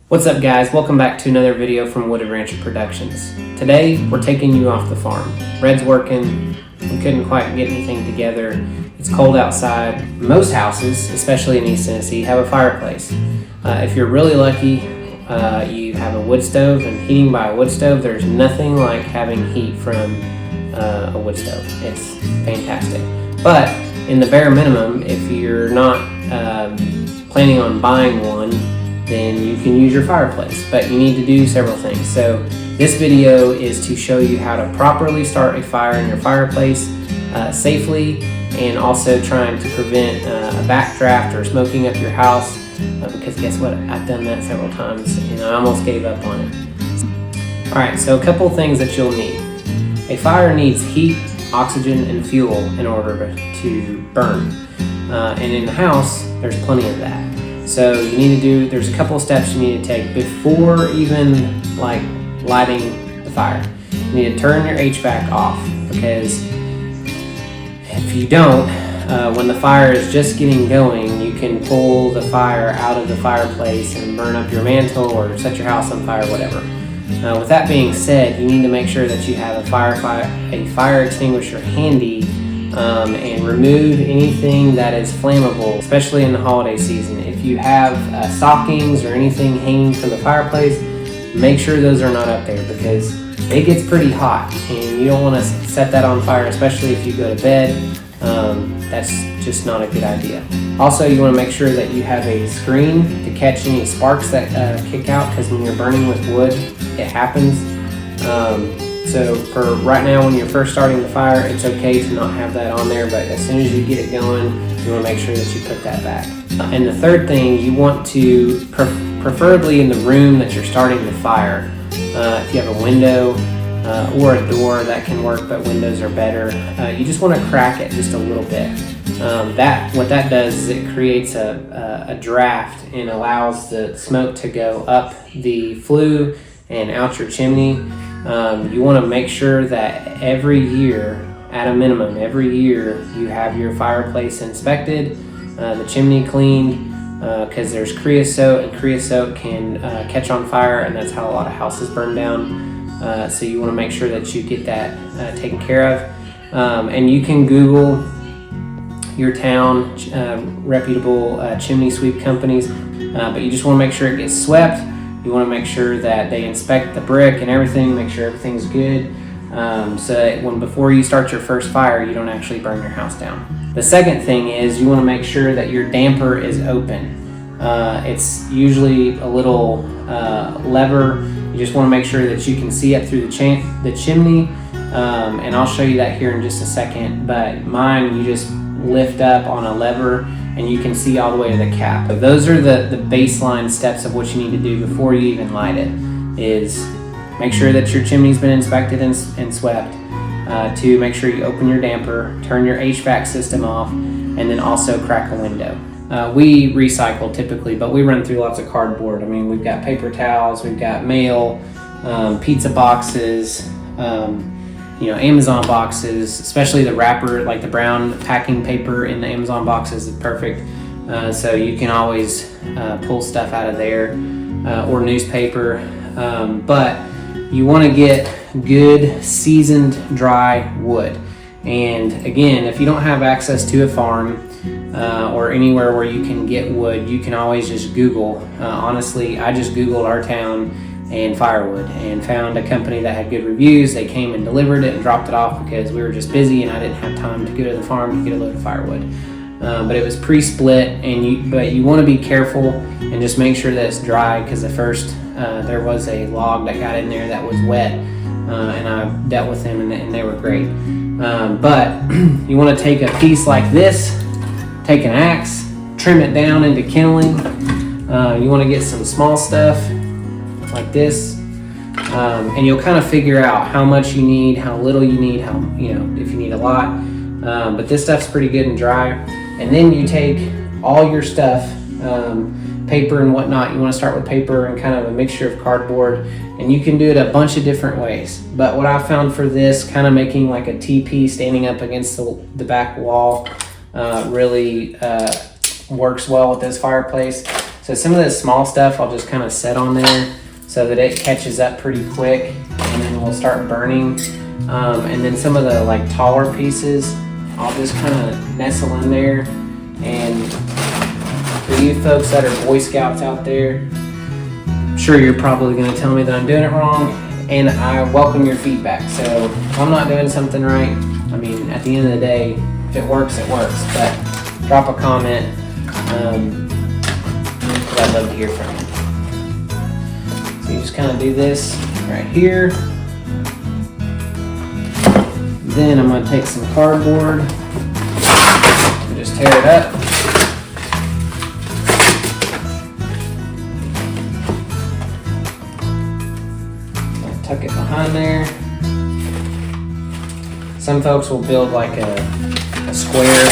What's up guys, welcome back to another video from Wooded Rancher Productions. Today we're taking you off the farm. Red's working, we couldn't quite get anything together. It's cold outside. Most houses, especially in East Tennessee, have a fireplace. If you're really lucky, you have a wood stove, and heating by a wood stove, there's nothing like having heat from a wood stove. It's fantastic. But in the bare minimum, if you're not planning on buying one, then you can use your fireplace, but you need to do several things. So this video is to show you how to properly start a fire in your fireplace safely, and also trying to prevent a backdraft or smoking up your house, because guess what, I've done that several times and I almost gave up on it. Alright, so a couple things that you'll need. A fire needs heat, oxygen, and fuel in order to burn, and in the house there's plenty of that. So you need to there's a couple of steps you need to take before even like lighting the fire. You need to turn your HVAC off, because if you don't, when the fire is just getting going, you can pull the fire out of the fireplace and burn up your mantle or set your house on fire, whatever. With that being said, you need to make sure that you have a fire extinguisher handy, and remove anything that is flammable, especially in the holiday season. If you have stockings or anything hanging from the fireplace, make sure those are not up there, because it gets pretty hot and you don't want to set that on fire, especially if you go to bed. That's just not a good idea. Also, you want to make sure that you have a screen to catch any sparks that kick out, because when you're burning with wood, it happens. So for right now, when you're first starting the fire, it's okay to not have that on there, but as soon as you get it going, you want to make sure that you put that back. And the third thing, you want to, preferably in the room that you're starting the fire, if you have a window or a door, that can work, but windows are better. You just want to crack it just a little bit. What that does is it creates a draft and allows the smoke to go up the flue and out your chimney. You want to make sure that every year, at a minimum, every year you have your fireplace inspected, the chimney cleaned, because there's creosote, and creosote can catch on fire, and that's how a lot of houses burn down. So you want to make sure that you get that taken care of. And you can Google your town reputable chimney sweep companies, but you just want to make sure it gets swept. You want to make sure that they inspect the brick and everything, make sure everything's good, so that before you start your first fire, you don't actually burn your house down. The second thing is you want to make sure that your damper is open. It's usually a little lever. You just want to make sure that you can see up through the chimney, and I'll show you that here in just a second, but mine, you just lift up on a lever and you can see all the way to the cap. So those are the baseline steps of what you need to do before you even light it, is make sure that your chimney's been inspected and swept, to make sure you open your damper, turn your HVAC system off, and then also crack a window. We recycle typically, but we run through lots of cardboard. I mean, we've got paper towels, we've got mail, pizza boxes, Amazon boxes, especially the wrapper, like the brown packing paper in the Amazon boxes is perfect. So you can always pull stuff out of there, or newspaper. But you want to get good seasoned dry wood. And again, if you don't have access to a farm or anywhere where you can get wood, you can always just Google. Honestly, I just Googled our town and firewood and found a company that had good reviews. They came and delivered it and dropped it off, because we were just busy and I didn't have time to go to the farm to get a load of firewood. But it was pre-split, but you want to be careful and just make sure that it's dry, because at first there was a log that got in there that was wet, and I dealt with them and they were great. But you want to take a piece like this, take an axe, trim it down into kindling. You want to get some small stuff like this, and you'll kind of figure out how much you need, how little you need, if you need a lot, but this stuff's pretty good and dry. And then you take all your stuff, paper and whatnot. You want to start with paper and kind of a mixture of cardboard, and you can do it a bunch of different ways. But what I found for this, kind of making like a teepee standing up against the back wall, really works well with this fireplace. So some of this small stuff I'll just kind of set on there so that it catches up pretty quick, and then we'll start burning. And then some of the like taller pieces, I'll just kind of nestle in there. And for you folks that are Boy Scouts out there, I'm sure you're probably going to tell me that I'm doing it wrong, and I welcome your feedback. So if I'm not doing something right, I mean, at the end of the day, if it works, it works. But drop a comment. I'd love to hear from you. So you just kind of do this right here. Then I'm going to take some cardboard and just tear it up. Tuck it behind there. Some folks will build like a square.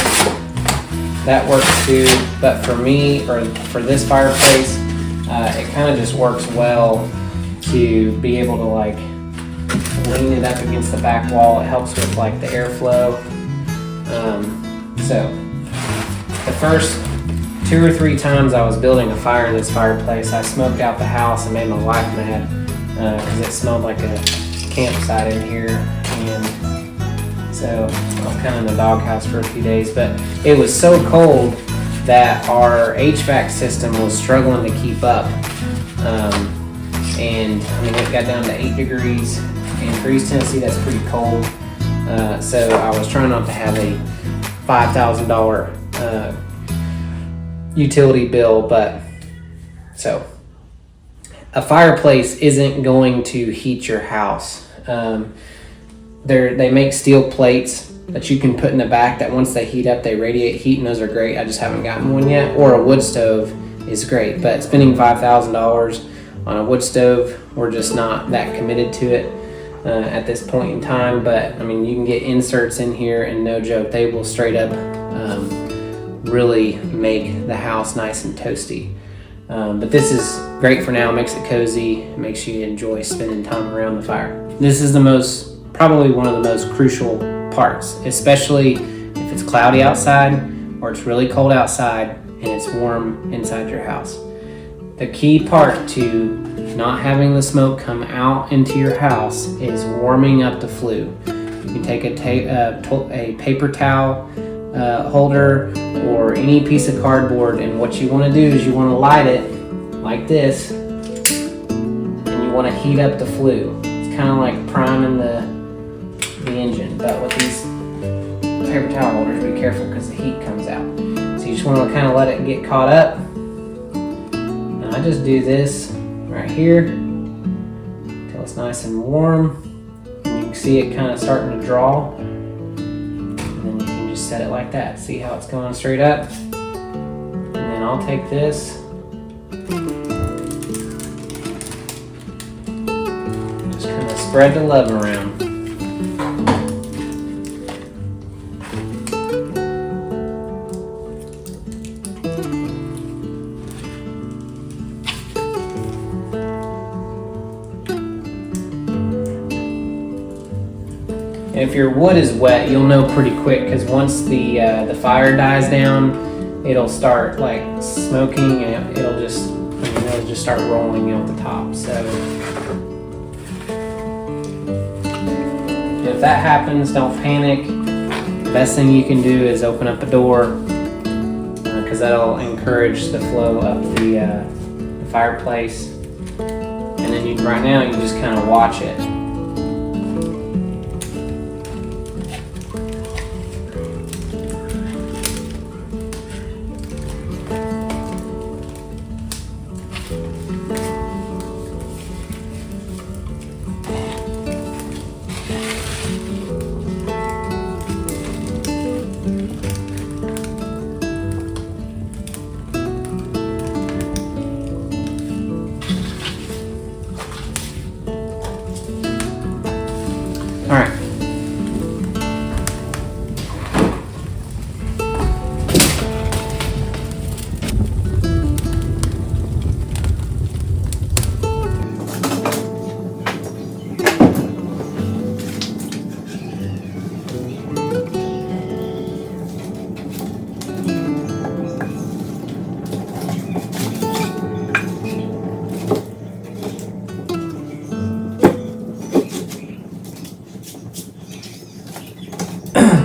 That works too, but for me, or for this fireplace, it kind of just works well to be able to like lean it up against the back wall. It helps with like the airflow. So the first 2 or 3 times I was building a fire in this fireplace, I smoked out the house and made my wife mad because it smelled like a campsite in here. And so I was kind of in the doghouse for a few days, but it was so cold that our HVAC system was struggling to keep up. And I mean, it got down to 8 degrees, and for East Tennessee, that's pretty cold. So I was trying not to have a $5,000 utility bill, but so a fireplace isn't going to heat your house. They make steel plates that you can put in the back that once they heat up, they radiate heat, and those are great. I just haven't gotten one yet. Or a wood stove is great, but spending $5,000 on a wood stove, we're just not that committed to it at this point in time. But I mean, you can get inserts in here, and no joke, they will straight up really make the house nice and toasty. But this is great for now. Makes it cozy. It makes you enjoy spending time around the fire. This is probably one of the most crucial parts, especially if it's cloudy outside or it's really cold outside and it's warm inside your house. The key part to not having the smoke come out into your house is warming up the flue. You can take a paper towel holder or any piece of cardboard, and what you want to do is you want to light it like this, and you want to heat up the flue. It's kind of like priming the engine, but with these paper towel holders, be careful because the heat comes out. So you just want to kind of let it get caught up. And I just do this right here until it's nice and warm. And you can see it kind of starting to draw. And then you can just set it like that. See how it's going straight up? And then I'll take this, just kind of spread the love around. And if your wood is wet, you'll know pretty quick, because once the fire dies down, it'll start like smoking, and it'll just start rolling out the top. So if that happens, don't panic. The best thing you can do is open up a door, because that'll encourage the flow up the fireplace. And then right now you just kind of watch it.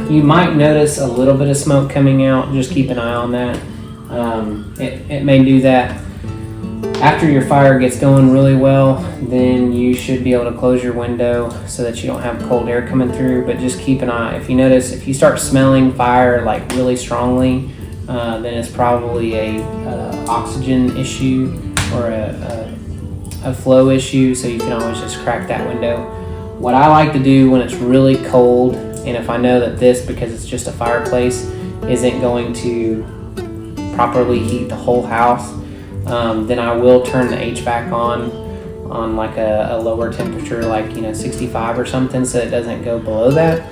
You might notice a little bit of smoke coming out. Just keep an eye on that. It may do that. After your fire gets going really well, then you should be able to close your window so that you don't have cold air coming through, but just keep an eye. If you notice, if you start smelling fire like really strongly, then it's probably a oxygen issue or a flow issue, so you can always just crack that window. What I like to do when it's really cold, and if I know that this, because it's just a fireplace, isn't going to properly heat the whole house, then I will turn the HVAC on like a lower temperature, like 65 or something, so it doesn't go below that.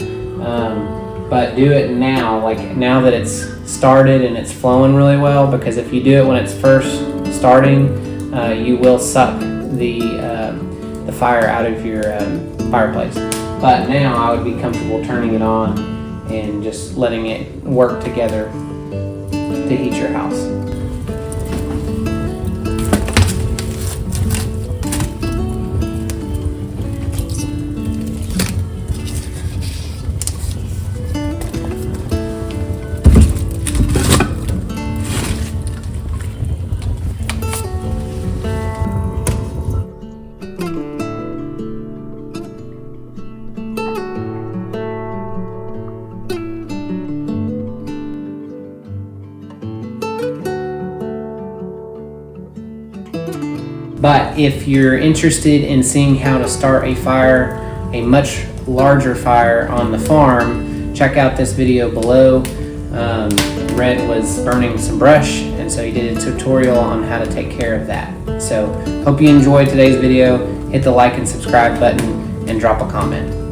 But do it now, like now that it's started and it's flowing really well, because if you do it when it's first starting, you will suck the fire out of your fireplace. But now I would be comfortable turning it on and just letting it work together to heat your house. But if you're interested in seeing how to start a fire, a much larger fire on the farm, check out this video below. Red was burning some brush, and so he did a tutorial on how to take care of that. So hope you enjoyed today's video. Hit the like and subscribe button and drop a comment.